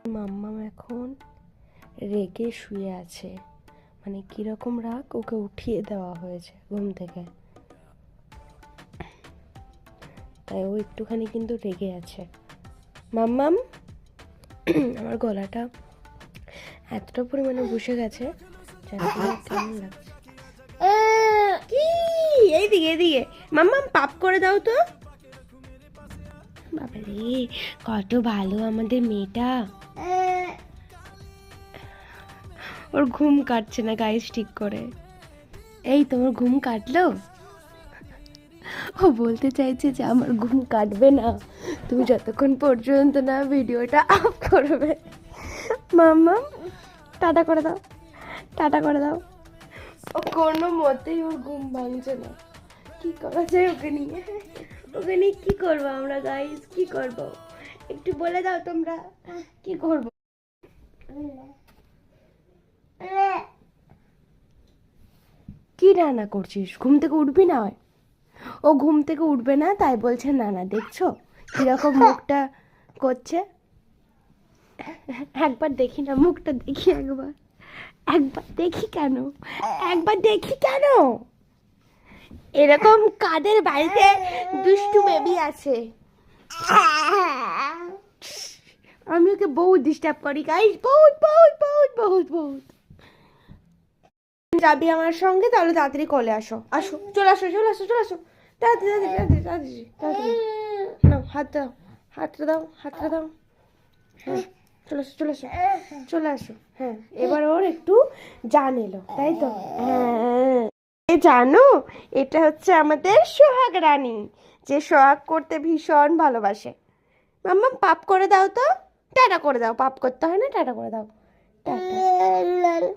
মাম্মাম এখন রেগে শুয়ে আছে, মানে কিরকম রাগ, ওকে উঠিয়ে দেওয়া হয়েছে ঘুম থেকে, তাই ও একটুখানি কিন্তু রেগে আছে। মাম্মাম আমার গলাটা এতটা পরিমাণে বসে গেছে, কেমন লাগছে। কি এইদিকে এইদিকে মাম্মাম পাপ করে দাও তো। বাবারে কত ভালো আমাদের মেয়েটা। ওর ঘুম কাটছে না গাইস ঠিক করে। এই তোমার ঘুম কাটলো? ও বলতে চাইছে যে আমার ঘুম কাটবে না তুমি যতক্ষণ পর্যন্ত না ভিডিওটা আপ করবে। মাম্মা টাটা করে দাও, টাটা করে দাও। ও কোনো মতেই ওর ঘুম ভাঙছে না, কি করা যায় ওকে নিয়ে? ওকে নিয়ে কি করবো আমরা গাইস, কি করব একটু বলে দাও তোমরা, কি করব? কি রান্না করছিস? ঘুম থেকে উঠবি না? ও ঘুম থেকে উঠবে না তাই বলছে না না, দেখছো কিরকম মুখটা করছে। একবার দেখি না মুখটা, দেখি একবার, একবার দেখি কেন, একবার দেখি কেন। এরকম কাদের বাড়িতে দুষ্টু বেবি আছে? আমি ওকে বহুত ডিস্টার্ব করি গাইস, বহুত বহুত বহুত বহুত বহুত। যাবি আমার সঙ্গে? তাহলে তাড়াতাড়ি কলে আসো, আসো, চলে আসো, চলে আসো, চলে আসো, তাড়াতাড়ি তাড়াতাড়ি তাড়াতাড়ি তাড়াতাড়ি। নাও হাত দাও, হাতটা দাও, হাতটা দাও। হ্যাঁ চলে আসো, চলে আসো, চলে আসো। হ্যাঁ এবার ওর একটু জান এলো, তাই তো? হ্যাঁ জানো, এটা হচ্ছে আমাদের সোহাগ রানী, যে সোহাগ করতে ভীষণ ভালোবাসে। মাম্মা পাপ করে দাও তো, টাটা করে দাও, পাপ করতে হয় না, টাটা করে দাও, টাটা।